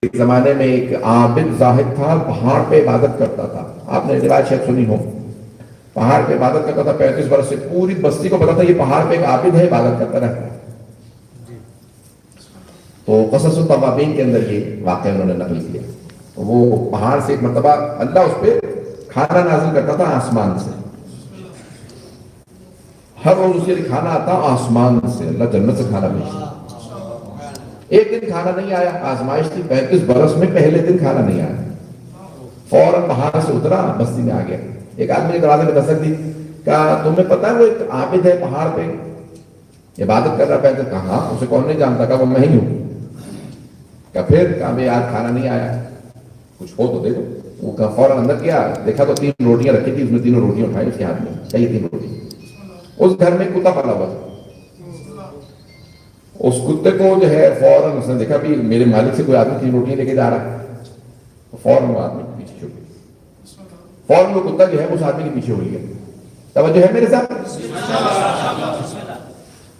ایک زمانے میں ایک عابد زاہد تھا، پہاڑ پہ عبادت کرتا تھا. آپ نے روایت شاید سنی ہو. پہاڑ پہ عبادت کرتا تھا 35 برس سے. پوری بستی کو پتا تھا یہ پہاڑ پہ ایک عابد ہے، عبادت کرتا رہتا ہے. تو قصص الطوابین کے اندر یہ واقعہ انہوں نے نقل کیا. وہ پہاڑ سے ایک مرتبہ اللہ اس پہ کھانا نازل کرتا تھا آسمان سے. ہر روز اس کے لیے کھانا آتا آسمان سے، اللہ جنت سے کھانا بھیجتا. ایک دن کھانا نہیں آیا، آزمائش تھی. 35 برس میں پہلے دن کھانا نہیں آیا. فوراً پہاڑ سے اترا، بستی میں آ گیا. ایک آدمی نے دروازے پہ دستک دی، کہا تمہیں پتا ہے وہ ایک عابد ہے پہاڑ پہ عبادت کر رہا ہے؟ کہا ہاں. اسے کون نہیں جانتا؟ کہا وہ میں ہی ہوں. کہا پھر؟ کہا بھائی آج کھانا نہیں آیا، کچھ ہو تو دے دو. وہ فوراً اندر کیا، دیکھا تو 3 روٹیاں رکھی تھی. اس میں 3 روٹیاں اٹھائی اس کے ہاتھ میں. چاہیے 3 روٹی. اس گھر میں کتا پلا ہوا تھا. اس کتے کو جو ہے فوراً اس نے دیکھا بھی میرے مالک سے کوئی آدمی 3 روٹیاں لے کے جا رہا ہے. فوراً وہ آدمی پیچھے چھوٹ گیا. فوراً وہ کتا جو ہے اس آدمی کے پیچھے ہو گیا. توجہ ہے میرے ساتھ؟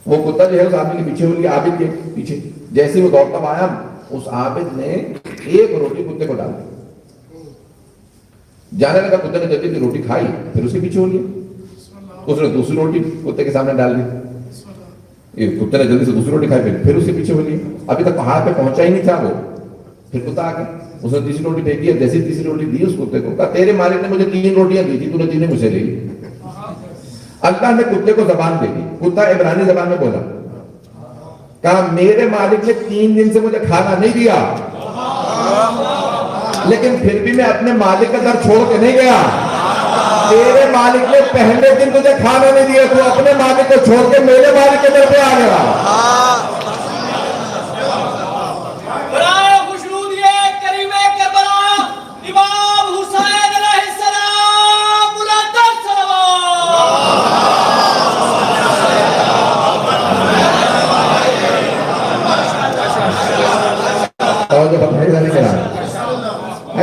وہ کتا جو ہے اس آدمی کے پیچھے ہو گیا، عابد کے پیچھے. جیسے وہ دوڑتا آیا، اس عابد نے 1 روٹی کتے کو ڈال دی. جانے لگا، کتے نے جلدی روٹی کھائی، پھر اس کے پیچھے ہو گیا. اس نے دوسری روٹی کتے کے سامنے ڈال دی. کتے نے جلدی سے دوسری روٹی کھائی، پھر اس کے پیچھے ہو گیا. ابھی تک پہاڑ پہ پہنچا ہی نہیں تھا وہ. پھر کتا آ گیا، اس نے تیسری روٹی پھینک دیا. جیسی تیسری روٹی دی اس کتے کو، کہا تیرے مالک نے مجھے 3 روٹیاں دی تھی، تو نے 3 مجھے لے لی. اللہ نے کتے کو زبان دے دی. کتا عبرانی زبان میں بولا، کہا میرے مالک نے 3 دن سے مجھے کھانا نہیں دیا، لیکن پھر بھی میں اپنے مالک کا در چھوڑ کے نہیں گیا. تیرے مالک نے پہلے دن تجھے کھانا نہیں دیا، تو اپنے مالک کو چھوڑ کے میرے مالک کے در پہ آ گیا.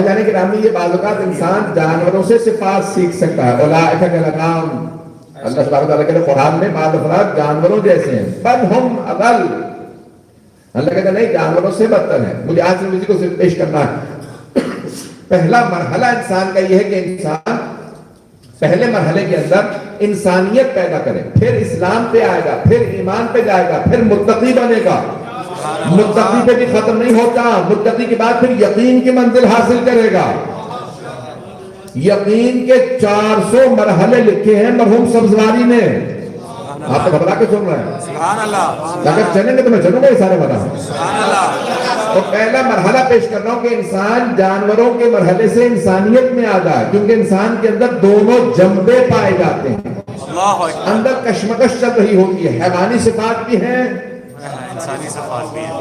جانے کے نام یہ بعض اوقات انسان جانوروں سے صفات سیکھ سکتا ہے. اولئک کالانعام، اللہ سبحانہ وتعالیٰ کے قرآن میں بعض افراد جانوروں جیسے ہیں. بل ہم اضل، اللہ کہتا ہے نہیں جانوروں سے بدتر ہے. مجھے آج سے کو صرف پیش کرنا ہے. پہلا مرحلہ انسان کا یہ ہے کہ انسان پہلے مرحلے کے اندر انسانیت پیدا کرے، پھر اسلام پہ آئے گا، پھر ایمان پہ جائے گا، پھر متقی بنے گا. متقی پہ بھی ختم نہیں ہوتا، متقی کے بعد پھر یقین کی منزل حاصل کرے گا. یقین کے 400 مرحلے لکھے ہیں مرحوم سبزواری نے. آپ تو گھبرا کے سن رہے ہیں. سبحان اللہ. اگر چلیں گے تو میں چلوں گا یہ سارے مرحلے. سبحان اللہ. تو پہلا مرحلہ پیش کر رہا ہوں کہ انسان جانوروں کے مرحلے سے انسانیت میں آ جائے، کیونکہ انسان کے اندر دونوں جنبے پائے جاتے ہیں. اندر کشمکش چل رہی ہوتی ہے. حیوانی صفات بھی ہیں،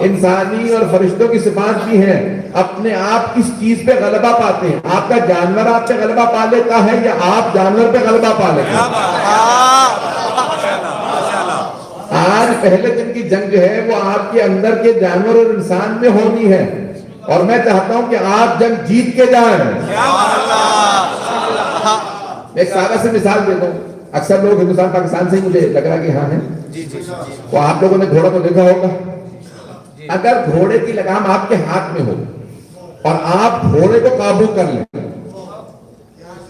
انسانی اور فرشتوں کی صفات بھی ہیں. اپنے آپ کس چیز پہ غلبہ پاتے ہیں؟ آپ کا جانور آپ پہ غلبہ پا لیتا ہے یا آپ جانور پہ غلبہ پا لیتے ہیں؟ آج پہلے دن کی جنگ جو ہے وہ آپ کے اندر کے جانور اور انسان میں ہونی ہے، اور میں چاہتا ہوں کہ آپ جنگ جیت کے جائیں. ایک سادہ سی مثال دے دوں. اکثر لوگ ہندوستان پاکستان سے ہی مجھے لگ رہا کہ ہاں ہیں. تو آپ لوگوں نے گھوڑا تو دیکھا ہوگا. اگر گھوڑے کی لگام آپ کے ہاتھ میں ہو اور آپ گھوڑے کو قابو کر لیں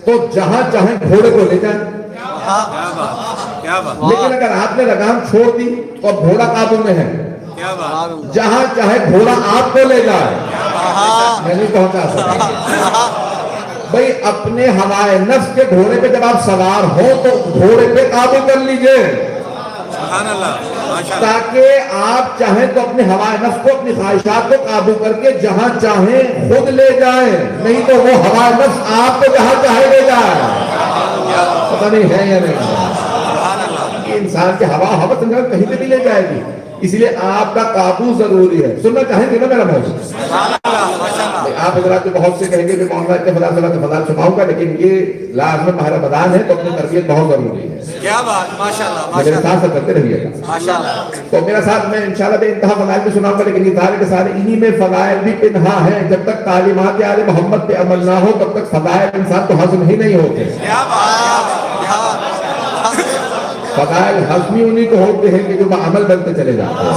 تو جہاں چاہیں گھوڑے کو لے جائیں. لیکن اگر آپ نے لگام چھوڑ دی تو گھوڑا قابو میں ہے، جہاں چاہے گھوڑا آپ کو لے جائے. میں نہیں پہنچا سکتا. بھئی اپنے ہوائے نفس کے گھوڑے پہ جب آپ سوار ہو تو گھوڑے پہ قابو کر لیجئے، تاکہ آپ چاہیں تو اپنے ہوائے نفس کو، اپنی خواہشات کو قابو کر کے جہاں چاہیں خود لے جائیں. نہیں تو وہ ہوائے نفس آپ کو جہاں چاہے لے جائے. پتہ نہیں ہے یا نہیں. یہ انسان کے ہوا کہیں پہ بھی لے جائے گی. اس لیے آپ کا قابو ضروری ہے. سننا چاہیں گے نا میرا موضوع؟ آپ حضرات بہت سے کہیں گے کہ مولانا اتنے فضائل سناؤں گا، لیکن یہ لازم ماہ رمضان ہے تو اپنی تربیت بہت ضروری ہے. کیا بات، ماشاءاللہ. میرے ساتھ کرتے رہیے گا ماشاءاللہ. تو میرا ساتھ میں انشاءاللہ بے انتہا فضائل بھی سناؤں گا، لیکن یہ سارے کے سارے انہی میں فضائل بھی پنہا ہیں. جب تک تعلیمات آل محمد پہ عمل نہ ہو تب تک فضائل انسان کو ہضم ہی نہیں ہوتے. فضائل ہضمی انہی کو ہوتے ہیں کہ جو عمل بنتے چلے جاتے ہیں.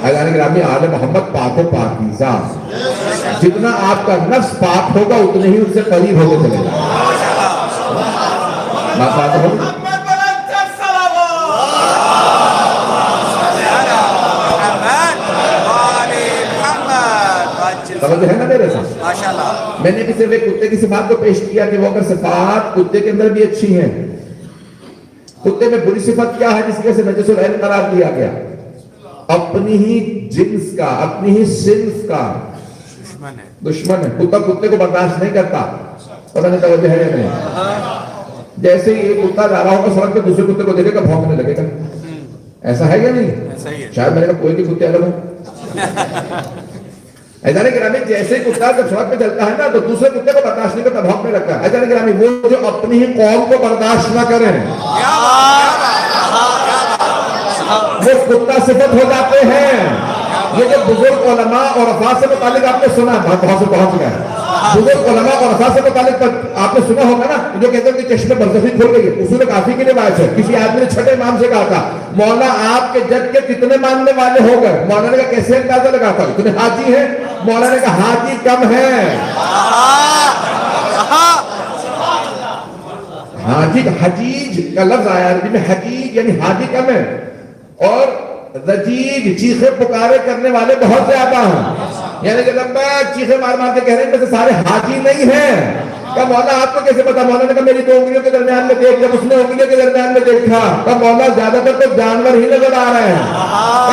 اگر گرامی آل محمد پاک و پاکیزہ، جتنا آپ کا نفس پاک ہوگا اتنے ہی ان سے قریب ہوتے چلے گا. بات ہو سمجھ ہے نا میرے ساتھ؟ میں نے بھی صرف ایک کتے کی صفات کو پیش کیا کہ وہ اگر صفات کتے کے اندر بھی اچھی ہیں. کتے میں بری صفت کیا ہے جس کی وجہ سے نجس العین قرار دیا گیا؟ اپنی ہی جنس کا، اپنی ہی صنف کا دشمن ہے. کتا کتے کو برداشت نہیں کرتا. پتہ نہیں توجہ ہے یا نہیں؟ جیسے ہی ایک کتا جا رہا ہوگا سڑک پہ دوسرے کتے کو دیکھے گا بھونکنے لگے گا. ایسا ہے یا نہیں؟ شاید میں نے کہا کوئی نہیں کتے الگ ہوں. ایسا نہیں گرامی جیسے کتا جب سڑک پہ چلتا ہے نا تو دوسرے کتے کو برداشت نہیں کرتا بھونکنے لگتا ہے. ایسا نہیں گرامی وہ جو اپنی ہی قوم کو برداشت نہ کریں وہ کتا صفت ہو جاتے ہیں. یہ جو بزرگ علماء اور افراد سے متعلق آپ نے سنا بہت سے پہنچ گئے. بزرگ علماء اور افراد سے متعلق آپ نے سنا ہوگا نا جو کہتے ہیں کہ چشمے برزخی کھل گئی. اصول کافی کی روایت ہے. کسی آدمی نے چھٹے امام سے کہا تھا مولا آپ کے جج کے کتنے ماننے والے ہو گئے؟ مولا نے کہا کیسے اندازہ لگا تھا اتنے حاجی ہیں؟ مولا نے کہا حاجی کم ہے. حاجی حجیج کا لفظ آیا عربی میں حجیج یعنی حاجی کم ہے اور رجیج چیخے پکارے کرنے والے بہت زیادہ ہیں. یعنی کہ لمبا چیخے مار مار کے کہہ رہے ہیں ویسے سارے حاجی نہیں ہیں. کہ مولا آپ کو کیسے پتا؟ مولا نے کہا میری دو انگلیوں کے درمیان میں دیکھ. جب اس نے انگلیوں کے درمیان میں دیکھا کہ مولا زیادہ تر تو جانور ہی نظر آ رہے ہیں.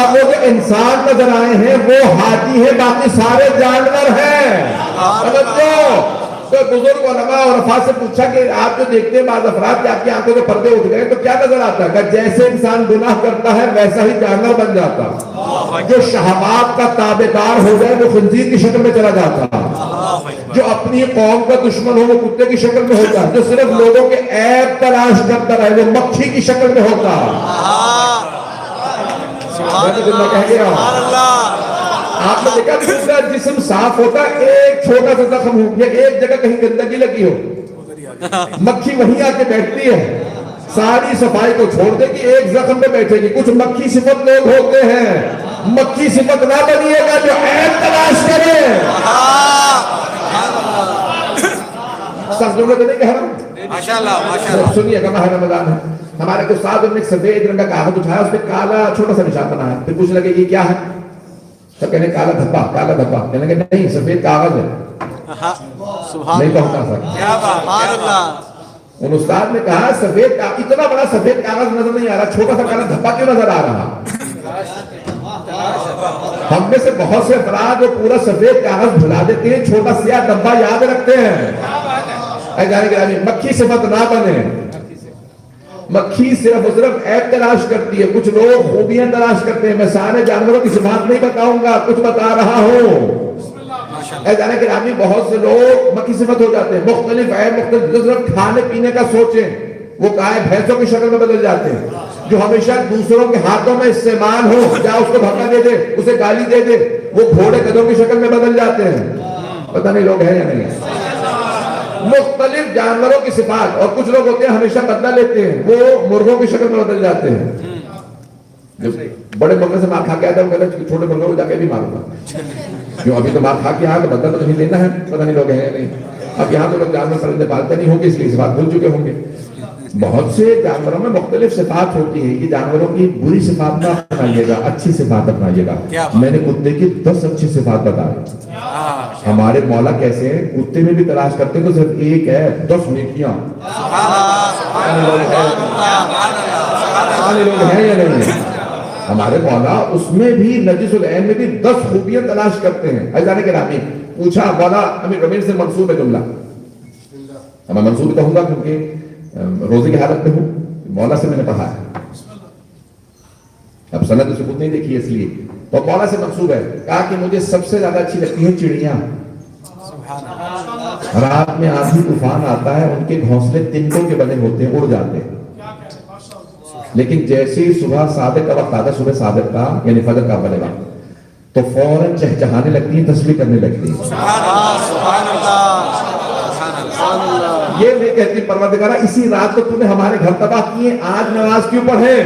اب وہ جو انسان نظر آئے ہیں وہ حاجی ہے باقی سارے جانور ہیں. سمجھو تو بزرگ علماء اور افراد سے پوچھا کہ آپ جو دیکھتے ہیں بعض افراد کہ آپ کی آنکھوں کے پردے اٹھ گئے تو کیا نظر آتا ہے؟ کہ جیسے انسان گناہ کرتا ہے ویسا ہی جانور بن جاتا. جو شہوات کا تابعدار ہو جائے وہ خنزیر کی شکل میں چلا جاتا. جو اپنی قوم کا دشمن ہو وہ کتے کی شکل میں ہوتا. جو صرف لوگوں کے عیب تلاش کرتا رہے وہ مکھی کی شکل میں ہوتا. آپ نے دیکھا پورا جسم صاف ہوتا ایک چھوٹا سا زخم ہو یا ایک جگہ کہیں گندگی لگی ہو مکھی وہیں آ کے بیٹھتی ہے ساری صفائی کو چھوڑ دے کہ ایک زخم پہ بیٹھے گی. کچھ مکھی صفت لوگ ہوتے ہیں. مکھی صفت نہ بنیے گا جو عیب تلاش کرے. سب لوگوں کو نہیں کہہ رہا ہوں ماشاءاللہ. سنیے گا ماہ رمضان ہے. ہمارے کو ساتھ میں ایک سفید رنگ کا کاغذ اٹھایا اس پہ کالا چھوٹا سا نشان بنا ہے. پھر پوچھنے لگے یہ کیا ہے؟ سب کہنے کالا دھبا کالا دھبا. کہنے لگے نہیں سفید کاغذ ہے. نہیں پہنچا سکتا. ان استاد نے کہا سفید کاغذ اتنا بڑا سفید کاغذ نظر نہیں آ رہا چھوٹا سا کالا دھبا کیوں نظر آ رہا؟ ہم میں سے بہت سے افراد وہ پورا سفید کاغذ بھلا دیتے ہیں چھوٹا سیاہ دھبا یاد رکھتے ہیں. مکھی صفت نہ بنے. مکھی صرف عیب تلاش کرتی ہے. کچھ لوگ خوبیاں تلاش کرتے ہیں. میں سارے جانوروں کی صفات نہیں بتاؤں گا کچھ بتا رہا ہوں. گرامی بہت سے لوگ مکھی صفت ہو جاتے ہیں. مختلف عیب مختلف صرف کھانے پینے کا سوچیں وہ گائے بھینسوں کی شکل میں بدل جاتے ہیں. جو ہمیشہ دوسروں کے ہاتھوں میں استعمال ہو جا اس کو دھکا دے دے اسے گالی دے دے وہ گھوڑے گدھوں کی شکل میں بدل جاتے ہیں. پتہ نہیں لوگ ہیں یا نہیں. مختلف جانوروں کی صفات. اور کچھ لوگ ہوتے ہیں ہمیشہ بدلہ لیتے ہیں وہ مرغوں کی شکل میں بدل جاتے ہیں. بڑے مرغے سے مار کھا کے آتا ہے چھوٹے مرغوں کو جا کے بھی ماروں گا کیوں ابھی تو مار کھا کے آیا تو بدلہ تو نہیں لینا ہے. پتہ نہیں لوگ ہیں یا نہیں. اب یہاں تو لوگ جانور پرندے پالتے نہیں ہوں گے اس لیے صفات بھول چکے ہوں گے. بہت سے جانوروں میں مختلف صفات ہوتی ہیں. یہ جانوروں کی بری صفات نہ اپنائیے گا اچھی صفات اپنائیے گا. میں نے کتے کی 10 اچھی صفات بتائی. ہمارے مولا کیسے ہیں کتے میں بھی تلاش کرتے ہیں تو صرف ایک ہے 10 نیکیاں. لوگ ہیں یا نہیں. ہمارے مولا اس میں بھی نجس العین میں بھی 10 خوبیاں تلاش کرتے ہیں. ایسا کہ رامی پوچھا مولا امیر رمین سے منصوب ہے جملہ. میں منصوب کہوں گا کیونکہ روزے کی حالت میں ہوں. مولا سے میں نے پڑھا ہے اب سند ثبوت نہیں دیکھی اس لیے تو مولا سے منصوب ہے. کہا کہ مجھے سب سے زیادہ اچھی لگتی ہے چڑیاں. رات میں آندھی طوفان آتا ہے ان کے گھونسلے تنکوں کے بنے ہوتے ہیں اڑ جاتے ہیں. لیکن جیسے ہی صبح صادق کا وقت آتا ہے صبح صادق کا یعنی فجر کا بنے گا تو فوراً چہچہانے لگتی ہیں تسبیح کرنے لگتی ہیں. یہ میں کہتی ہوں پروردگارہ اسی رات کو تم نے ہمارے گھر تباہ کیے آج نماز کیوں پڑھیں.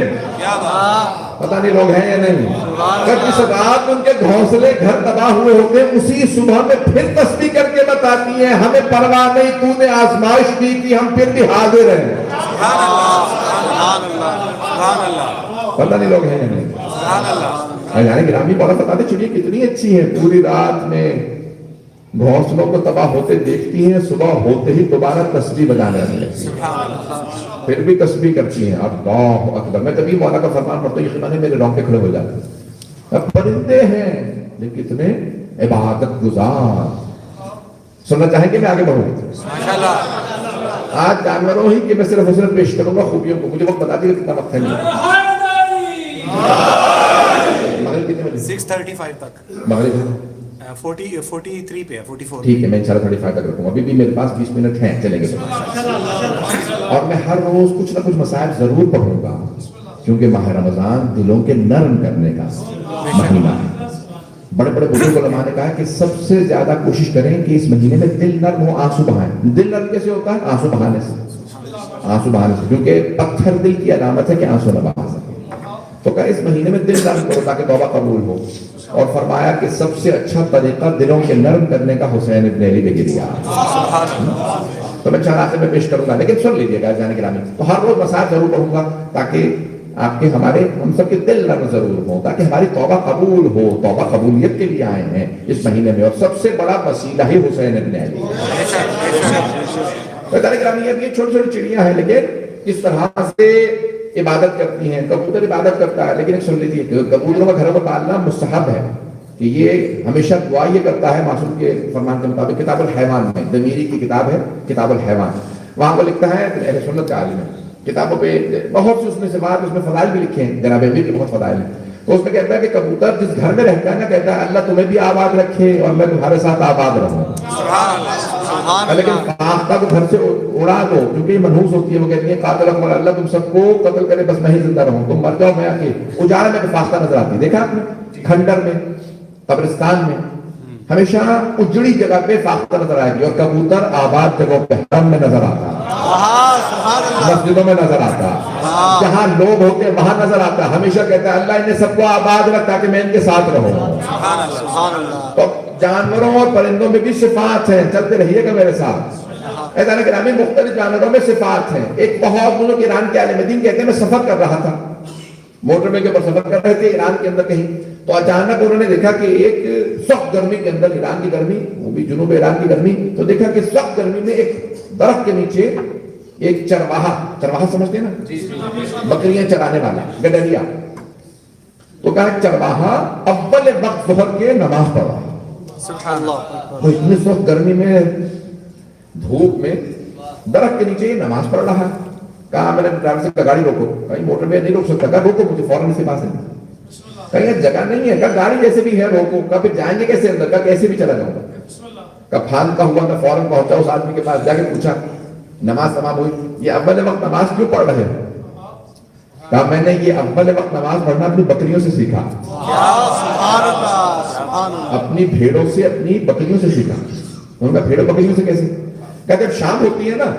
پتہ نہیں لوگ ہیں یا نہیں. اگر جس رات ان کے گھونسلے گھر تباہ ہوئے ہوتے ہیں اسی صبح میں پھر تسبیح کر کے بتاتی ہیں ہمیں پرواہ نہیں, تو نے آزمائش دی تھی, ہم پھر بھی حاضر ہیں. پتہ نہیں لوگ ہیں یا نہیں. یعنی گرامی بولا بتاتے چڑیا کتنی اچھی ہے, پوری رات میں گھونسلوں کو تباہ ہوتے دیکھتی ہیں, صبح ہوتے ہی دوبارہ تسبیح بجانے لگتی ہیں, پھر بھی تسبیح کرتی ہیں. اللہ اکبر. میں کبھی مولا کا فرمان پڑھتا ہوں یقیناً میرے رونگٹے کھڑے ہو جاتے ہیں. اب پرندے ہیں لیکن کتنے عبادت گزار. سننا چاہیں کہ میں آگے بڑھوں؟ آج جانوروں ہی کہ میں صرف حسن پیش کروں گا خوبیوں کو. مجھے وقت بتا دیجیے کتنا وقت ہے. مغرب کتنے بجے؟ 6:35 تک. مغرب 43 پہ ہے, 44. ٹھیک ہے, میں انشاءاللہ 35 تک رکھوں گا. ابھی بھی میرے پاس 20 منٹ ہیں, چلیں گے. اور میں ہر روز کچھ نہ کچھ مسائل ضرور پڑھوں گا کیونکہ ماہ رمضان دلوں کے نرم کرنے کا مہینہ ہے. بڑے بڑے بزرگ علماء نے کہا کہ سب سے زیادہ کوشش کریں کہ اس مہینے میں دل نرم ہو, آنسو بہائیں. دل نرم کیسے ہوتا ہے؟ آنسو بہانے سے. آنسو بہانے سے, کیونکہ پتھر دل کی علامت ہے کہ آنسو نہ بہا سکے. تو کہا اس مہینے میں دل نرم کرو تاکہ توبہ قبول ہو. اور فرمایا کہ سب سے اچھا طریقہ دلوں کے نرم کرنے کا حسین ابن علی نے کیا. تو میں چار آخر میں پیش کروں گا, لیکن سن لیجیے گا جانے گرامی. تو ہر روز مسائل ضرور پڑھوں گا تاکہ آپ کے ہمارے ہم سب کے دل نرم ضرور ہوں, تاکہ ہماری توبہ قبول ہو. توبہ قبولیت کے لیے آئے ہیں اس مہینے میں, اور سب سے بڑا وسیلہ ہی حسین ابن علی. جانے گرامی اب یہ چھوٹی چھوٹی چڑیاں ہیں لیکن اس طرح سے عبادت کرتی ہیں. کبوتر عبادت کرتا ہے لیکن ایک سن لیجیے کہ کبوتروں کا گھروں میں پالنا مستحب ہے کہ یہ ہمیشہ دعا یہ کرتا ہے معصوم کے فرمان کے مطابق. کتاب الحیوان میں, دمیری کی کتاب ہے کتاب الحیوان, وہاں کو لکھتا ہے اہل سنت کا عالم ہے. کتابوں پہ بہت سی اس میں صفات, اس میں فضائل بھی لکھے ہیں, جناب امیر کے بہت فضائل ہیں. تو اس میں کہتا ہے کہ کبوتر جس گھر میں رہتا ہے نا, کہتا ہے اللہ تمہیں بھی آباد رکھے اور میں تمہارے ساتھ آباد رہوں. لیکن فاختہ کو گھر سے اڑا دو کیونکہ یہ منحوس ہوتی ہے. وہ کہتی ہے قاتل اکبر, اللہ تم سب کو قتل کرے بس میں ہی زندہ رہوں, تم مر جاؤ میں آ کے. اجاڑے میں فاختہ نظر آتی ہے, دیکھا آپ نے کھنڈر میں, قبرستان میں ہمیشہ اجڑی جگہ پہ فاختہ نظر آئے گی, اور کبوتر آباد جگہوں پہ حرم میں نظر آتا, مسجدوں میں نظر آتا, جہاں لوگ ہوتے وہاں نظر آتا. ہمیشہ کہتا ہے اللہ انہیں سب کو آباد رکھتا کہ میں ان کے ساتھ رہوں. تو جانوروں اور پرندوں میں بھی صفات ہیں, چلتے رہیے گا میرے ساتھ. ایسا گرامی مختلف جانوروں میں صفات ہیں. ایک بہت بزرگ ایران کے عالم دین کہتے ہیں میں سفر کر رہا تھا, موٹر وے کے اوپر سفر کر رہے تھے ایران کے اندر کہیں, تو اچانک انہوں نے دیکھا کہ ایک سخت گرمی کے اندر, ایران کی گرمی, وہ بھی جنوب ایران کی گرمی, تو دیکھا کہ سخت گرمی میں ایک درخت کے نیچے ایک چرواہا سمجھتے ہیں نا, بکریاں چرانے والا گڈریا. تو کہا چرواہا اول وقت ظہر کے نماز پڑھ رہا. وہ اتنی سخت گرمی میں دھوپ میں درخت کے نیچے نماز پڑھ رہا ہے. کہا میں نے ڈرائیور سے کہا گاڑی روکو, کہیں موٹر وے نہیں روک سکتا, کہا روکو مجھے فوراً اس کے پاس ہے. کہیں جگہ نہیں ہے, کہا گاڑی جیسے بھی ہے روکو. کہا پھر جائیں گے کیسے اندر, کہا کیسے بھی چلا جاؤں گا. کہا پھان کا ہوا, میں فوراً پہنچا اس آدمی کے پاس, جا کے پوچھا نماز تمام ہوئی, یہ اول وقت نماز کیوں پڑھ رہے ہیں؟ کہا میں نے یہ اول وقت نماز پڑھنا اپنی بکریوں سے سیکھا, اپنی بھیڑوں سے, اپنی بکریوں سے سیکھا. انہوں نے کہا بھیڑوں بکریوں سے کیسے؟ کہا جب شام ہوتی ہے نا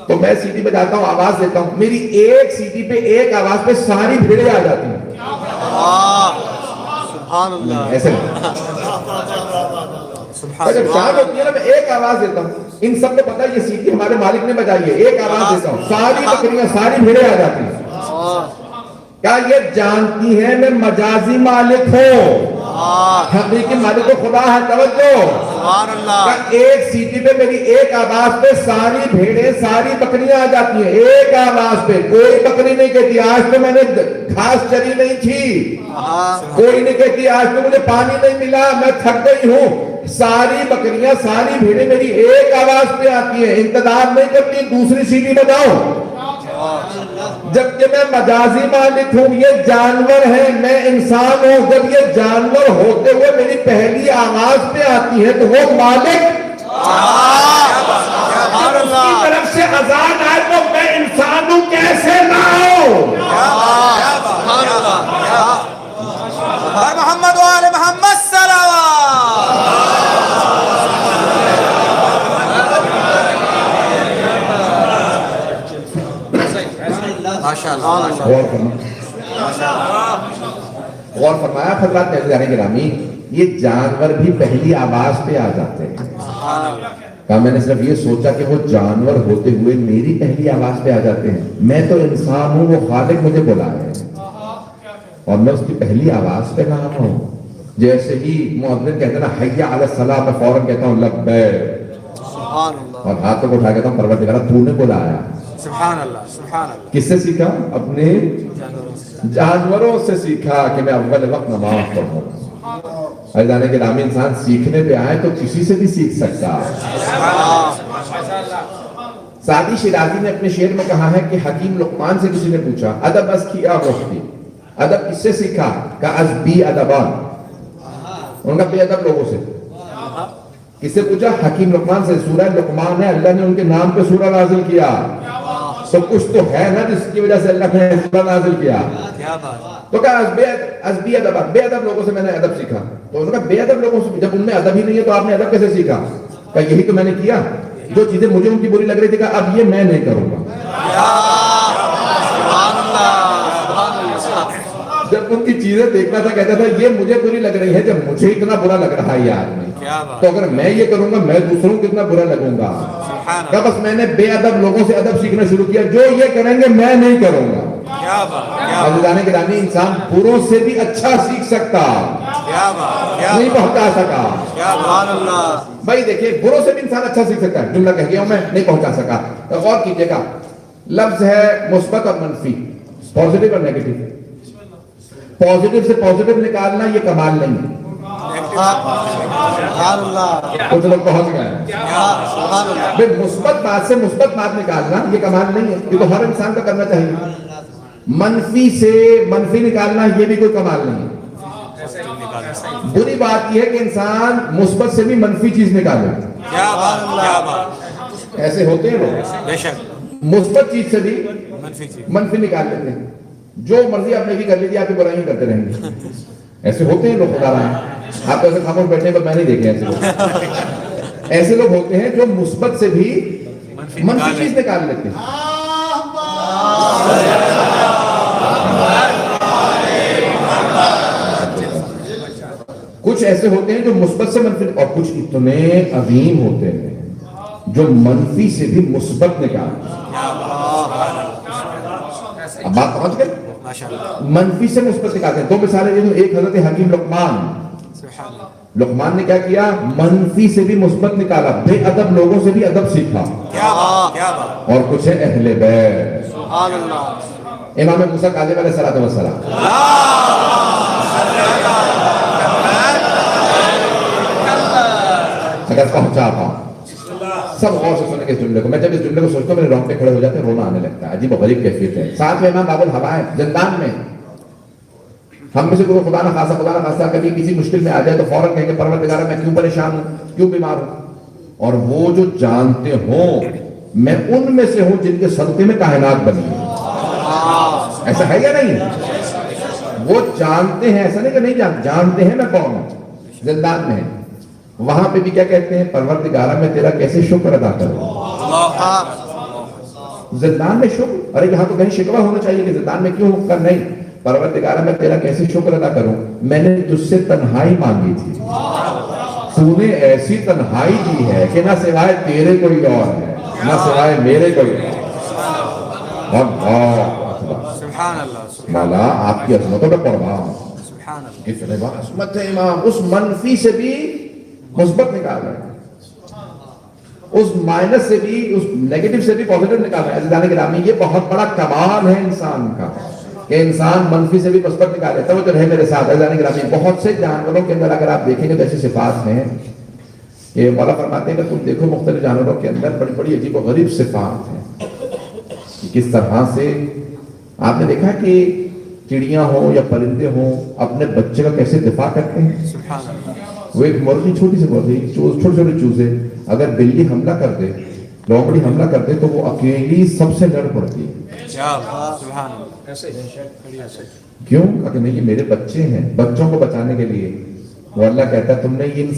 تو میں سیٹی پہ جاتا ہوں, آواز دیتا ہوں, میری ایک سیٹی پہ ایک آواز پہ ساری بھیڑیں آ جاتی ہیں. ایسے جب شام ہوتی ہے نا میں ایک آواز دیتا ہوں, ان سب کو پتا ہے یہ سیٹی ہمارے مالک نے بجائی ہے, ایک آواز دیتا ہوں, ساری بکریاں, ساری بھیڑیں آ جاتی ہیں. کیا یہ جانتی ہیں میں مجازی مالک ہوں, حقیقی مالک تو خدا ہے. توجہ, ایک سیٹی پہ میری ایک آواز پہ ساری بھیڑیں, ساری بکریاں آ جاتی ہیں. ایک آواز پہ کوئی بکری نہیں کہتی آج تو میں نے گھاس چری نہیں تھی, کوئی نہیں کہتی آج تو مجھے پانی نہیں ملا, میں تھک گئی ہوں. ساری بکریاں, ساری بھیڑیں میری ایک آواز پہ آتی ہیں, انتظار نہیں کرتی دوسری سیٹی بجاؤ. جبکہ میں مجازی مالک ہوں, یہ جانور ہیں, میں انسان ہوں. جب یہ جانور ہوتے ہوئے میری پہلی آواز پہ آتی ہے تو وہ مالک اس کی طرف سے اذان آئے تو میں انسان ہوں, کیسے نہ ہوں. محمد و آل محمد غور فرمایا حضرات عزیزان گرامی، یہ جانور بھی پہلی آواز پہ آ جاتے ہیں. کہا میں نے صرف یہ سوچا کہ وہ جانور ہوتے ہوئے میری پہلی آواز پہ آ جاتے ہیں. میں تو انسان ہوں، وہ خالق مجھے بلائے اور میں اس کی پہلی آواز پہ کہا ہوں. جیسے ہی مؤذن کہتے ہیں نا حی علی الصلاۃ، میں فوراً کہتا ہوں لبیک، اور ہاتھوں کو اٹھا کہتا ہوں پروردگارا تو نے بلایا. سبحان اللہ سبحان اللہ. کس سے سیکھا؟ اپنے جانوروں سے سیکھا کہ میں اول وقت نماز پڑھوں. عزیزان گرامی، انسان سیکھنے پہ آئے تو کسی سے بھی سیکھ سکتا. سعدی شیرازی نے اپنے شعر میں کہا ہے کہ حکیم لقمان سے کسی نے پوچھا ادب از کیا رختی، ادب کس سے سیکھا؟ کہا از بی ادبان، ان کا بے ادب لوگوں سے. کس سے پوچھا؟ حکیم لقمان سے. سورہ لقمان ہے، اللہ نے ان کے نام پہ سورہ نازل کیا، تو کچھ تو ہے نا جس کی وجہ سے اللہ نے سورہ نازل کیا. تو کہا از بی ادبان، بے ادب لوگوں سے میں نے ادب سیکھا. تو انہوں نے کہا بے ادب لوگوں سے، جب ان میں ادب ہی نہیں ہے تو آپ نے ادب کیسے سیکھا؟ کہا یہی تو میں نے کیا، جو چیزیں مجھے ان کی بری لگ رہی تھی کہا اب یہ میں نہیں کروں گا. جب ان کی چیزیں دیکھنا تھا کہتا تھا یہ مجھے بری لگ رہی ہے، جب مجھے اتنا برا لگ رہا ہے یہ آدمی، تو اگر میں یہ کروں گا میں دوسروں کو کتنا برا لگوں گا. کہ بس میں نے بے ادب لوگوں سے ادب سیکھنا شروع کیا، جو یہ کریں گے میں نہیں کروں گا. عزیزان گرامی، انسان بروں سے بھی اچھا سیکھ سکتا، نہیں پہنچا سکا. بھائی دیکھیے، بروں سے بھی انسان اچھا سیکھ سکتا ہے. جملہ کہہ گیا ہوں میں، نہیں پہنچا سکا. غور کیجئے گا، لفظ ہے مثبت اور منفی، پازیٹیو اور نیگیٹو. پازیٹیو سے پازیٹیو نکالنا یہ کمال نہیں ہے. کچھ لوگ پہنچ گئے. مثبت بات سے مثبت بات نکالنا یہ کمال نہیں ہے، یہ تو ہر انسان کو کرنا چاہیے. منفی سے منفی نکالنا یہ بھی کوئی کمال نہیں ہے. بری بات یہ ہے کہ انسان مثبت سے بھی منفی چیز نکالے. ایسے ہوتے ہیں لوگ، مثبت چیز سے بھی منفی نکال لیتے ہیں. جو مرضی آپ نے بھی کر لیجیے، آپ کی برائی کرتے رہیں گے. ایسے ہوتے ہیں لوگ، خدا رہا ہے. آپ ایسے خاموش بیٹھے پر میں نہیں دیکھے ایسے لوگ. ایسے لوگ ہوتے ہیں جو مثبت سے بھی منفی چیز نکال لیتے ہیں. کچھ ایسے ہوتے ہیں جو مثبت سے منفی، اور کچھ اتنے عظیم ہوتے ہیں جو منفی سے بھی مثبت نکالتے ہیں. اب بات پہنچ گئی. منفی سے مثبت نکالتے ہیں. دو مثالیں دے دوں. ایک حضرت حکیم لقمان نے کیا کیا؟ منفی سے بھی مثبت نکالا، بے ادب لوگوں سے بھی ادب سیکھا. اور کچھ ہے اہل بیت، امام موسیٰ کاظم علیہ السلام. اگر پہنچا پاؤں سب غور سے سنیں گے اس جملے کو. میں جب اس جملے کو سوچتا ہوں میرے رونگٹے کھڑے ہو جاتے ہیں، رونا آنے لگتا ہے. عجیب و غریب کیفیت ہے. ساتھ میں امام باب الہوا ہے زندان میں. ہم میں سے کوئی خدا نہ خاصہ کبھی کسی مشکل میں آ جائے تو فوراً کہیں گے پروردگارا میں کیوں پریشان ہوں، کیوں بیمار ہوں. اور وہ جو جانتے ہوں میں ان میں سے ہوں جن کے صدقے میں کائنات بنی ہے. ایسا ہے یا نہیں؟ وہ جانتے ہیں، ایسا نہیں کہ نہیں جانتے ہیں میں کون ہوں. زندان میں وہاں پہ بھی کیا کہتے ہیں؟ پروردگارا میں تیرا کیسے شکر ادا کروں. زندان میں شکر، ارے یہاں تو کہیں شکوہ ہونا چاہیے کہ زندان میں کیوں کر. نہیں، پروردگارا میں تیرا کیسے شکر ادا کروں. میں نے تجھ سے تنہائی مانگی تھی، تو نے ایسی تنہائی دی ہے کہ نہ سوائے تیرے کوئی اور ہے، نہ سوائے میرے کوئی اور. مولا آپ کی عظمتوں پہ قربان. کتنے بار عظمت ہے امام. اس منفی سے بھی مثبت نکال رہے ہیں، اس مائنس سے بھی، اس نیگیٹو سے بھی پازیٹیو نکال رہے ہیں. عزیزان گرامی، یہ بہت بڑا کمال ہے انسان کا کہ انسان منفی سے بھی مثبت نکالے. توجہ رہے میرے ساتھ. عزیزان گرامی، بہت سے جانوروں کے اندر اگر آپ دیکھیں گے تو ایسی صفات ہیں کہ مولا فرماتے ہیں کہ تم دیکھو مختلف جانوروں کے اندر بڑی بڑی عجیب و غریب صفات ہیں. کس طرح سے آپ نے دیکھا کہ چڑیاں ہوں یا پرندے ہوں اپنے بچے کا کیسے دفاع کرتے ہیں. وہ ایک مرغی، چھوٹی سی مرغی، چھوٹے چھوٹے چوزے، اگر بلی حملہ کر دے، لومڑی حملہ کر دے تو وہ اکیلی سب سے لڑ پڑتی ہے. کیوں؟ کہ نہیں یہ میرے بچے ہیں. بچوں کو بچانے کے لیے وہ اللہ کہتا ہے تم نے ان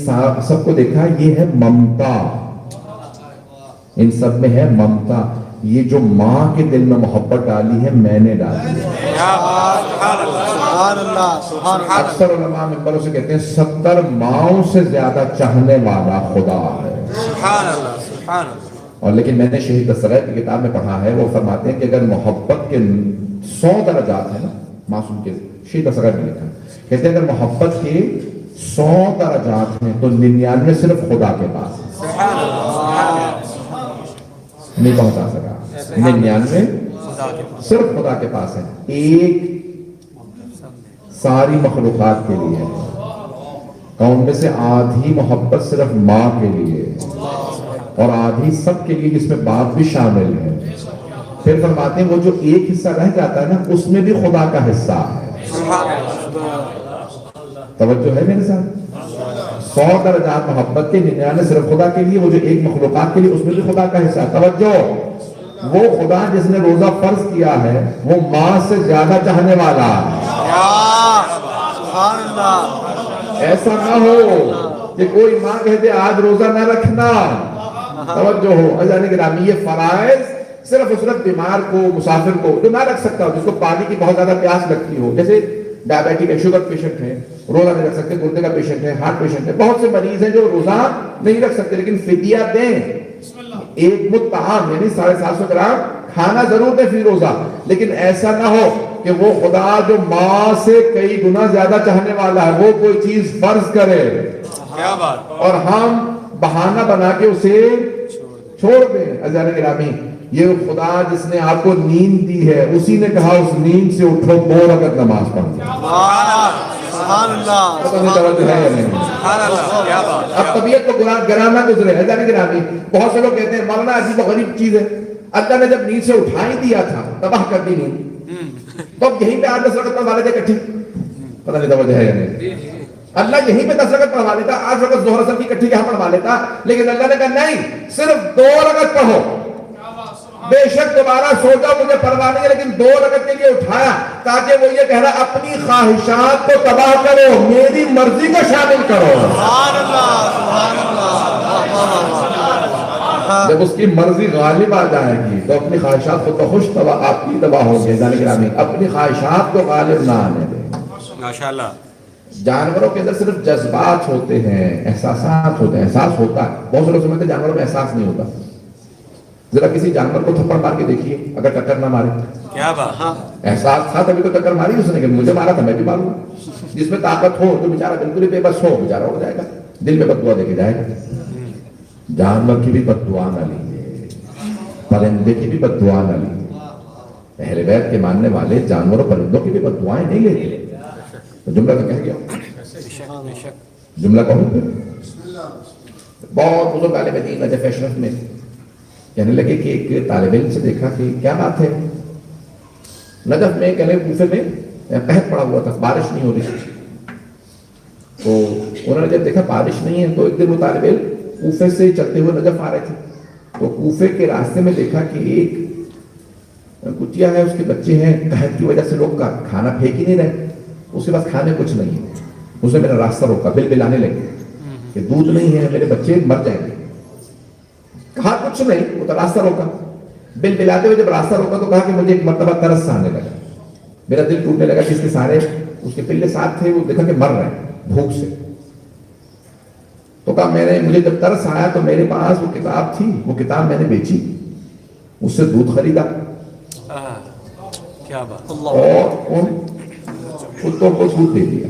سب کو دیکھا، یہ ہے ممتا، ان سب میں ہے ممتا. یہ جو ماں کے دل میں محبت ڈالی ہے میں نے ڈالی ہے. کیا بات، سبحان اللہ، سبحان اللہ سبحان اللہ. اکثر علماء ممبروں سے کہتے ہیں 70 ماؤں سے زیادہ چاہنے والا خدا ہے. سبحان اللہ، سبحان اللہ. اور لیکن میں نے شہید الصغیر کی کتاب میں پڑھا ہے، وہ فرماتے ہیں کہ اگر محبت کے 100 درجات ہیں نا، معصوم کے شہید الصغیر میں لکھا ہے، کہتے ہیں اگر محبت کے 100 درجات ہیں تو 99 صرف خدا کے پاس ہے. سبحان اللہ، سبحان اللہ. نہیں پہنچا سکا. 99 خدا کے پاس. صرف خدا کے پاس ہے. ایک ساری مخلوقات کے لیے ہے. کون میں سے آدھی محبت صرف ماں کے لیے اور آدھی سب کے لیے، جس میں باپ بھی شامل ہے. پھر فرماتے ہیں وہ جو ایک حصہ رہ جاتا ہے نا، اس میں بھی خدا کا حصہ ہے. سبحان اللہ. توجہ ہے میرے ساتھ؟ 100 درجات محبت کے، 99 صرف خدا کے لیے. وہ جو ایک مخلوقات کے لیے، اس میں بھی خدا کا حصہ ہے. توجہ، وہ خدا جس نے روزہ فرض کیا ہے وہ ماں سے زیادہ چاہنے والا ہے. سبحان اللہ. ایسا نہ ہو کہ کوئی ماں کہتے آج روزہ نہ رکھنا. توجہ ہو عزیزان گرامی، یہ فرائض صرف اور صرف بیمار کو، مسافر کو جو نہ رکھ سکتا ہو، جس کو پانی کی بہت زیادہ پیاس لگتی ہو، جیسے ڈائبیٹک ہے، شوگر پیشنٹ ہے، روزہ نہیں رکھ سکتے، گردے کا پیشنٹ ہے، ہارٹ پیشنٹ ہے، بہت سے مریض ہیں جو روزہ نہیں رکھ سکتے لیکن فدیہ دیں. ایک مد طعام یعنی 750 گرام کھانا ضرور دیں فی روزہ. لیکن ایسا نہ ہو کہ وہ خدا جو ماں سے کئی گنا زیادہ چاہنے والا ہے، وہ کوئی چیز فرض کرے کیا بات. اور ہم بہانہ بنا کے اسے چھوڑ دیں. عزیزان گرامی، یہ خدا جس نے آپ کو نیند دی ہے، اسی نے کہا اس نیند سے اٹھو، 2 رکعت نماز پڑھو. سبحان اللہ. پتہ نہیں توجہ ہے یا نہیں؟ سبحان اللہ، کیا بات. اب طبیعت تو گرانا گزرے. عزیزان گرامی، بہت سے لوگ کہتے ہیں مولانا عجیب و غریب چیز ہے، اللہ نے جب نیند سے اٹھا ہی دیا تھا، تباہ کر دی نیند، تو اب یہیں پہ 8-10 رکعت پڑھوا لیتے اکٹھی. پتہ نہیں توجہ ہے یا نہیں؟ اللہ یہیں پہ 10 رکعت پڑھوا لیتا، 8 رکعت ظہر اثر کی اکٹھی یہاں پڑھوا لیتا، لیکن اللہ نے کہا نہیں، صرف 2 رکعت پڑھو. بے شک دوبارہ سوچا مجھے پرواہ نہیں ہے، لیکن 2 رکعت کے لیے اٹھایا تاکہ وہ یہ کہہ رہا اپنی خواہشات کو تباہ کرو، میری مرضی کو شامل کرو. سبحان اللہ سبحان اللہ. جب اس کی مرضی غالب آ جائے گی تو اپنی خواہشات کو تو خوش تباہ آپ کی تباہ ہو گئی. ذالک گرامی، اپنی خواہشات کو غالب نہ آنے دیں. ماشاءاللہ. جانوروں کے اندر صرف جذبات ہوتے ہیں، احساسات ہوتے ہیں، احساس ہوتا ہے. بہت سے لوگ سمجھتے ہیں جانوروں میں احساس نہیں ہوتا. ذرا کسی جانور کو تھپڑ مار کے دیکھیے، اگر ٹکر نہ مارے. کیا بات. احساس تھا تبھی تو ٹکر ماری اس نے کہ مجھے مارا تھا میں بھی ماروں. جس میں طاقت ہو، جو بیچارہ بالکل ہی بے بس ہو، بیچارہ ہو جائے گا، دل میں بد دعا دے کے جائے گا. جانور کی بھی بد دعا نہ لیجیے، پرندے کی بھی بد دعا نہ لیجیے. اہل بیت کے ماننے والے جانوروں پرندوں کی بھی بد دعائیں نہیں لیتے. تو جملہ تو کہہ گیا، جملہ کہوں پھر. بہت بزرگ عالم دین نجف اشرف میں کہنے لگے کہ ایک طالب علم سے دیکھا کہ کیا بات ہے، نجف میں کہنے کوفے میں قحط پڑا ہوا تھا، بارش نہیں ہو رہی تھی. تو انہوں نے جب دیکھا بارش نہیں ہے تو ایک دن وہ طالب علم کوفے سے چلتے ہوئے نجف آ رہے تھے. تو کوفے کے راستے میں دیکھا کہ ایک کچیا ہے، اس کے بچے ہیں، قحط کی وجہ سے لوگ کھانا پھینک ہی نہیں رہے، اس کے پاس کھانے کچھ نہیں ہے. اس نے میرا راستہ روکا، بل بلانے لگے کہ دودھ نہیں ہے، میرے بچے مر جائیں گے. کہا کچھ نہیں، وہ تو راستہ روکا. بل بلاتے ہوئے جب راستہ روکا تو کہا کہ مجھے ایک مرتبہ ترس آنے لگا، میرا دل ٹوٹنے لگا کہ اس کے سارے اس کے پلے ساتھ تھے، وہ دیکھا کہ مر رہے ہیں بھوک سے. تو کہا مجھے جب ترس آیا تو میرے پاس وہ کتاب تھی، وہ کتاب میں نے بیچی، اس سے دودھ خریدا کیا بات. اور ان کتوں کو دودھ دے دیا.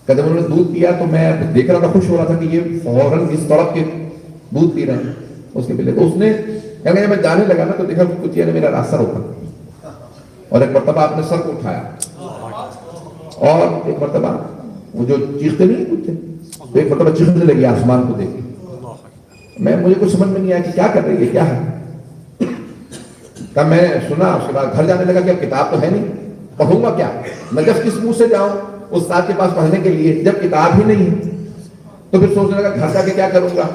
جب انہوں نے دودھ پیا تو میں دیکھ رہا تھا، خوش ہو رہا تھا کہ یہ فوراً اس طرف کے دودھ پی رہے ہیں اس کے پلے. تو اس نے جب میں جانے لگا نا تو دیکھا کہ کتیا نے میرا راستہ روکا اور ایک مرتبہ آپ نے سر کو اٹھایا اور ایک مرتبہ وہ جو چیختے نہیں کتے، تو ایک مرتبہ چیخنے لگی آسمان کو دیکھ کے. مجھے کچھ سمجھ میں نہیں آیا کہ کیا کر رہی ہے، کیا ہے. تب میں سنا، اس کے بعد گھر جانے لگا کہ اب کتاب تو ہے نہیں، پڑھوں گا کیا، نجف کس منہ سے جاؤں استاد کے پاس پڑھنے کے لیے جب کتاب ہی نہیں ہے. تو پھر سوچنے لگا گھر جا کے کیا کروں گا،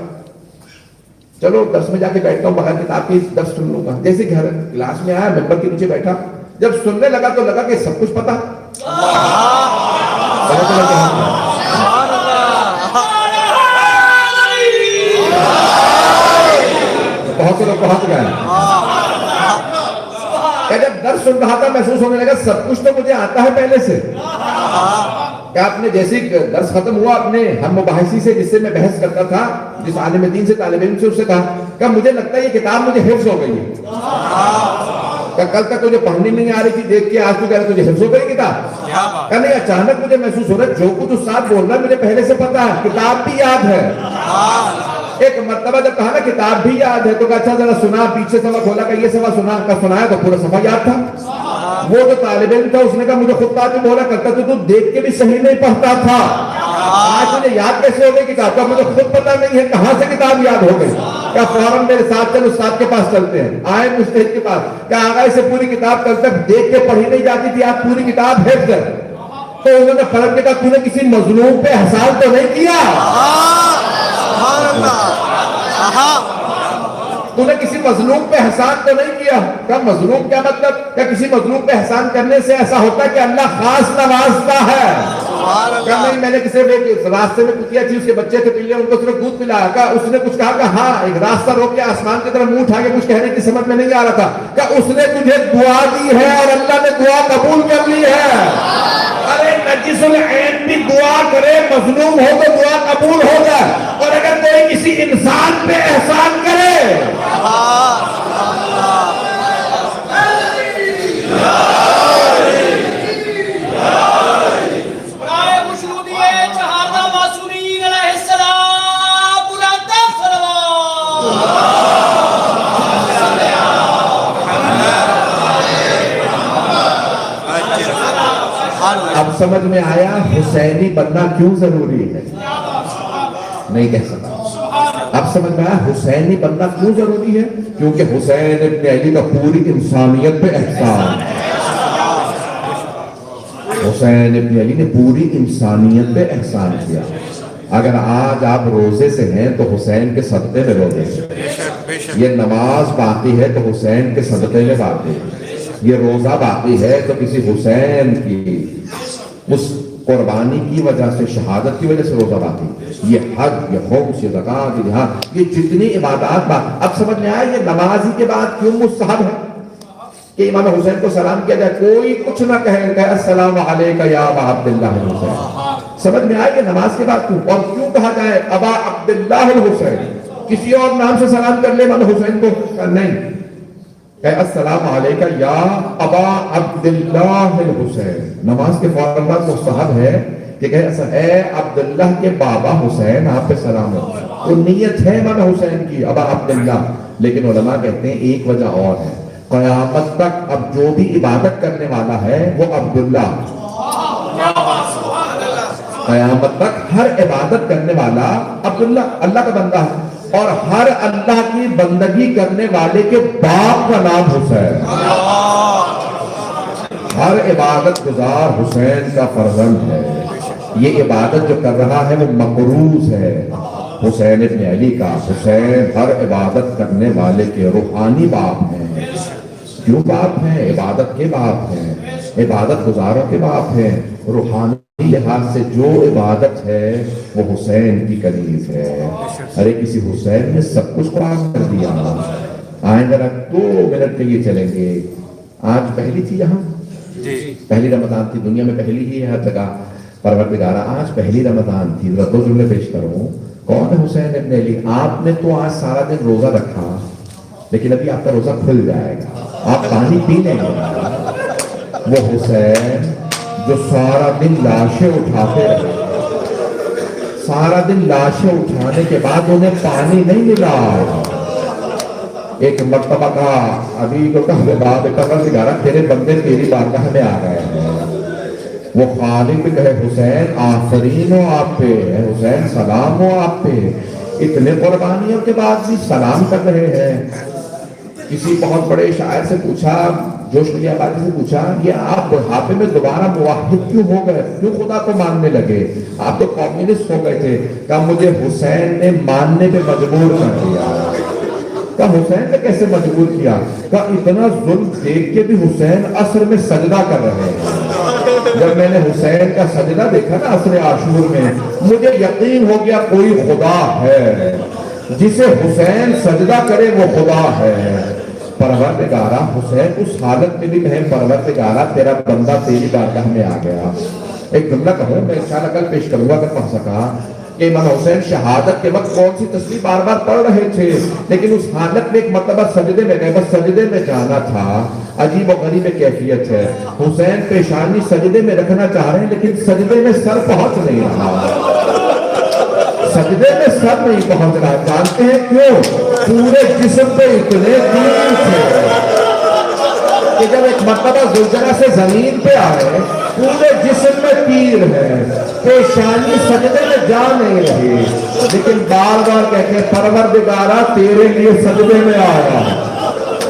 چلو درس میں جا کے بیٹھتا ہوں، بغیر کتاب کے درس سن لوں گا. جیسے گھر کلاس میں آیا، ممبر کے نیچے بیٹھا، جب سننے لگا تو لگا کہ سب کچھ پتا. بہت سے لوگ پہنچ گئے. جب درس سننے رہا تھا محسوس ہونے لگا سب کچھ تو مجھے آتا ہے پہلے سے. کہ آپ نے جیسے درس ختم ہوا اپنے ہم مباحثی سے جس سے میں بحث کرتا تھا, جس عالم دین سے طالب علم سے, اس سے کہا کہ مجھے لگتا ہے یہ کتاب مجھے حفظ ہو گئی ہے. کہ کل تک تجھے پڑھنی نہیں آ رہی تھی, دیکھ کے آج تو کہہ رہا تجھے حفظ ہو گئی کتاب. کہ نہیں, اچانک مجھے محسوس ہو رہا ہے جو کچھ استاد بول رہا ہے مجھے پہلے سے پتا ہے, کتاب بھی یاد ہے. ایک مرتبہ جب کہا نا کتاب بھی یاد ہے تو کہا اچھا ذرا سنا, پیچھے صفحہ کھولا کہ یہ صفحہ سنایا تو پورا صفحہ یاد تھا. وہ جو طالب علم تھا اس نے کہا مجھے خود بات بولا کرتا تو دیکھ کے بھی صحیح نہیں پڑھتا تھا, آج مجھے یاد کیسے ہو گئی کتاب کا, مجھے خود پتا نہیں ہے کہاں سے کتاب یاد ہو گئی. کیا فوراً میرے ساتھ چل استاد کے پاس چلتے ہیں, آئے مجتہد کے پاس, کیا آگا اسے پوری کتاب کل تک دیکھ کے پڑھی نہیں جاتی تھی, آپ پوری کتاب حفظ ہے. تو انہوں نے فرق کیا, تو نے کسی مظلوم پہ احسان تو نہیں کیا, تو نے کسی مظلوم پہ احسان تو نہیں کیا. کیا مظلوم کیا مطلب, کیا کسی مظلوم پہ احسان کرنے سے ایسا ہوتا ہے کہ اللہ خاص نوازتا ہے. کیا نہیں, میں نے کسی راستے میں کتیا تھی, اس کے بچے تھے پلے, ان کو صرف دودھ پلایا. کیا اس نے کچھ کہا کہ ہاں, ایک راستہ روک کے آسمان کی طرف منہ اٹھا کے کچھ کہنے کی سمجھ میں نہیں آ رہا تھا. کیا اس نے تجھے دعا دی ہے اور اللہ نے دعا قبول کر لی ہے. ارے نجس العین بھی دعا کرے, مظلوم ہو تو دعا قبول ہو جائے. اور اگر کوئی کسی انسان پہ احسان کرے, اب سمجھ میں آیا حسینی بننا کیوں ضروری ہے. نہیں کہہ سکتا. اب سمجھ میں آیا حسینی بننا کیوں ضروری ہے, کیونکہ حسین ابن علی کا پوری انسانیت پہ احسان ہے. حسین ابن علی نے پوری انسانیت پہ احسان کیا. اگر آج آپ روزے سے ہیں تو حسین کے صدقے میں روزے سے, یہ نماز باقی ہے تو حسین کے صدقے میں باقی ہے, یہ روزہ باقی ہے تو کسی حسین کی اس قربانی کی وجہ سے, شہادت کی وجہ سے روزہ باقی. یہ حج, یہ خمس, یہ زکات, یہ جہاد, یہ جتنی عبادات باقی. اب سمجھ میں آیا یہ نماز ہی کے بعد کیوں مستحب ہے کہ امام حسین کو سلام کیا جائے, کوئی کچھ نہ کہے السلام علیکہ یا ابا عبداللہ الحسین. سمجھ میں آیا کہ نماز کے بعد کیوں, اور کیوں کہا جائے ابا عبداللہ الحسین, کسی اور نام سے سلام کر لے امام حسین کو, نہیں, کہ السلام علیکہ یا ابا عبداللہ الحسین. نماز کے فوراً بعد مستحب ہے کہ کہے اے عبداللہ کے بابا حسین آپ پہ سلام ہو. تو نیت ہے امام حسین کی ابا عبداللہ, لیکن علماء کہتے ہیں ایک وجہ اور ہے, قیامت تک اب جو بھی عبادت کرنے والا ہے وہ عبداللہ, قیامت تک ہر عبادت کرنے والا عبداللہ, اللہ کا بندہ ہے. اور ہر اللہ کی بندگی کرنے والے کے باپ کا نام حسین. ہر عبادت گزار حسین کا فرزند ہے. یہ عبادت جو کر رہا ہے وہ مقروض ہے حسین ابن علی کا. حسین ہر عبادت کرنے والے کے روحانی باپ ہیں. کیوں باپ ہیں؟ عبادت کے باپ ہیں, عبادت گزاروں کے باپ ہیں. روحانی لحاظ سے جو عبادت ہے وہ حسین کی کنیز ہے. ارے کسی حسین نے سب کچھ قرآن کر دیا. آئیں ذرا 2 منٹ کے لیے چلیں گے. آج پہلی تھی یہاں, پہلی رمضان تھی, دنیا میں پہلی ہی ہے ہر جگہ. پروردگارہ آج پہلی رمضان تھی, 2 جملے پیش کروں. کون ہے حسین ابن علی؟ آپ نے تو آج سارا دن روزہ رکھا, لیکن ابھی آپ کا روزہ کھل جائے گا, آپ پانی پی لیں گے. وہ حسین جو سارا دن لاشیں اٹھاتے رہے, سارا دن لاشیں اٹھانے کے بعد انہیں پانی نہیں ملا. ایک مرتبہ کہا ابھی تو پروردگارہ تیرے بندے تیری بارگاہ میں آ گئے ہیں. وہ خالق کہے حسین آفرین ہو آپ پہ, حسین سلام ہو آپ پہ. اتنے قربانیوں کے بعد بھی سلام کر رہے ہیں. کسی بہت بڑے شاعر سے پوچھا, جوش ملی آبادی سے پوچھا, یہ آپ بڑھاپے میں دوبارہ موحد کیوں ہو گئے, کیوں خدا کو ماننے لگے؟ آپ تو کمیونسٹ ہو گئے تھے. کہا مجھے حسین نے ماننے پہ مجبور کر دیا. کہا حسین نے کیسے مجبور کیا؟ کہا اتنا ظلم دیکھ کے بھی حسین عصر میں سجدہ کر رہے ہیں. جب میں نے حسین کا سجدہ دیکھا نا عصر عاشور میں, مجھے یقین ہو گیا کوئی خدا ہے, جسے حسین سجدہ کرے وہ خدا ہے. پروردگارہ حسین اس حالت میں بھی کہیں پروردگارہ تیرا بندہ تیری بارگاہ میں آ گیا. ایک جملہ کہوں میں انشاءاللہ کل پیش کروں گا اگر پڑھ سکا کہ امام حسین شہادت کے وقت کون سی تسبیح بار بار پڑھ رہے تھے لیکن اس حالت میں ایک مرتبہ سجدے میں گئے, بس سجدے میں جانا تھا. عجیب و غریب کیفیت ہے, حسین پیشانی سجدے میں رکھنا چاہ رہے ہیں لیکن سجدے میں سر پہنچ نہیں رہا, سجدے میں سر نہیں پہنچ رہا. جانتے ہیں کیوں؟ پورے جسم پہ اتنے تیر تھے کہ جب ایک مرتبہ زلزلہ سے زمین پہ آئے پورے جسم میں تیر ہے, پیشانی سجدے میں جا نہیں رہی لیکن بار بار کہتے ہیں پروردگارہ تیرے لیے سجدے میں آیا.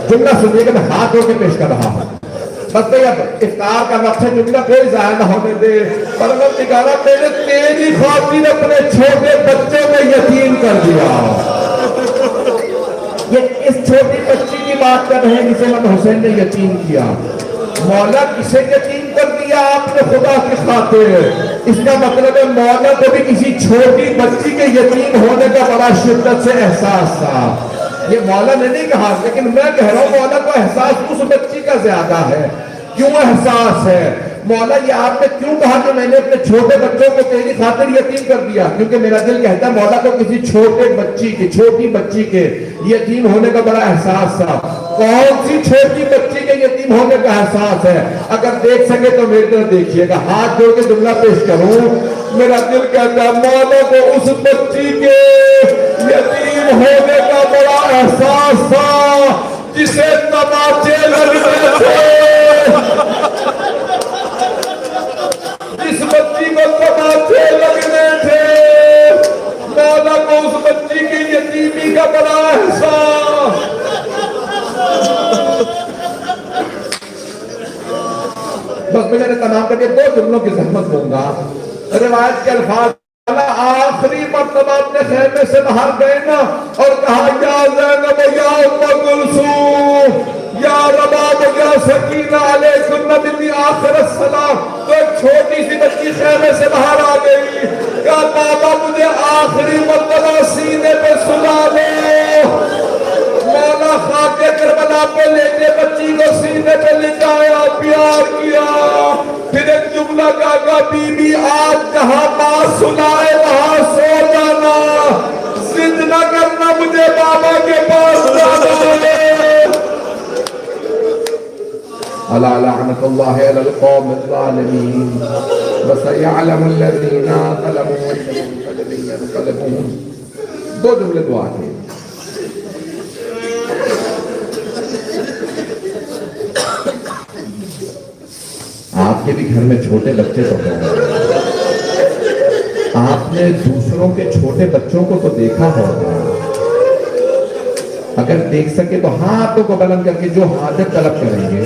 جملہ سنیے کہ میں ہاتھ دھو کے پیش کر رہا ہوں. بس بھئی اب افطار کا وقت ہے, جملہ کوئی ضائع نہ ہونے دے. پروردگارہ میں نے تیری خاطر اپنے چھوٹے بچے میں یتیم کر دیا. یہ اس چھوٹی بچی کی بات کر رہے ہیں جسے امام حسین نے یتیم کیا. مولا کسے یتیم کر دیا آپ نے خدا کی خاطر؟ اس کا مطلب ہے مولا کو بھی کسی چھوٹی بچی کے یتیم ہونے کا بڑا شدت سے احساس تھا. یہ مولا نے نہیں کہا لیکن میں کہہ رہا ہوں مولا کو احساس اس بچی کا زیادہ ہے. کیوں احساس ہے؟ مولا یہ آپ نے کیوں کہا کہ میں نے اپنے چھوٹے بچوں کو تیری خاطر یتیم کر دیا؟ کیونکہ میرا دل کہتا ہے مولا کو کسی چھوٹی بچی کے یتیم ہونے کا بڑا احساس تھا. کون سی چھوٹی بچی کے یتیم ہونے کا احساس ہے؟ اگر دیکھ سکے تو میری طرف دیکھیے گا. ہاتھ جوڑ کے جملہ پیش کروں, میرا دل کہتا ہے مولا کو اس بچی کے یتیم ہونے کا بڑا احساس تھا جسے تماچے لگتے تھے, جس بچی کو تماچے لگنے تھے. مولا کو اس بچی کی یتیمی کا بڑا احساس. بس میں نے تمام کر کے 2 جملوں کی زحمت دوں گا. روایت کے الفاظ آخری مرتبہ اپنے خیمے سے باہر گئے نا اور کہا یا زینب یا ام کلثوم یا رباب یا سکینہ علیکم منی آخر السلام, تو ایک چھوٹی سی بچی خیمے سے باہر آ گئی. کہا بابا مجھے آخری مرتبہ سینے پہ سلا لو. مولا خاک کربلا پہ لیتے بچی کو سینے پہ لٹایا, پیار کیا. پھر ایک جملہ کہا بی بی آج جہاں ماں سلائے وہاں سو جانا, ضد نہ کرنا مجھے بابا کے پاس جانا ہے. الا لعنت اللہ علی القوم الظالمین وسیعلم الذین ظلموا انهم ينقلبون. 2 جملے دعا کے. آپ کے بھی گھر میں چھوٹے بچے تو ہیں, آپ نے دوسروں کے چھوٹے بچوں کو تو دیکھا ہوگا. اگر دیکھ سکے تو ہاتھوں کو بلند کر کے جو حاجت طلب کریں گے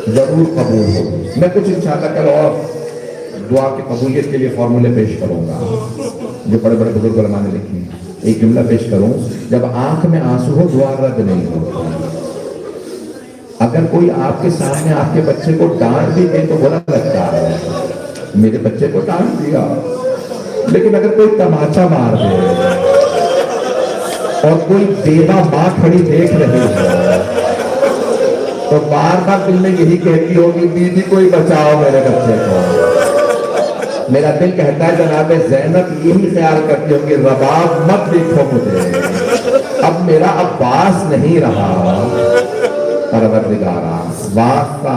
ضرور قبول ہوگی. میں کچھ انشاءاللہ کل اور دعا کی قبولیت کے لیے فارمولے پیش کروں گا جو بڑے بڑے بزرگ علماء نے لکھی. ایک جملہ پیش کروں, جب آنکھ میں آنسو ہو دعا رد نہیں ہوتی. اگر کوئی آپ کے سامنے آپ کے بچے کو ڈانٹ بھی دے تو برا لگتا ہے, میرے بچے کو ڈانٹ دیا. لیکن اگر کوئی تماچا مار دے اور کوئی بیوہ ماں کھڑی دیکھ رہی ہے تو بار بار دل میں یہی کہتی ہوگی بیوی کوئی بچاؤ میرے بچے کو. میرا دل کہتا ہے جناب زینب یہی خیال کرتی ہوگی رباب مت دیکھو مجھے, اب میرا عباس نہیں رہا. پروردگارہ واسطہ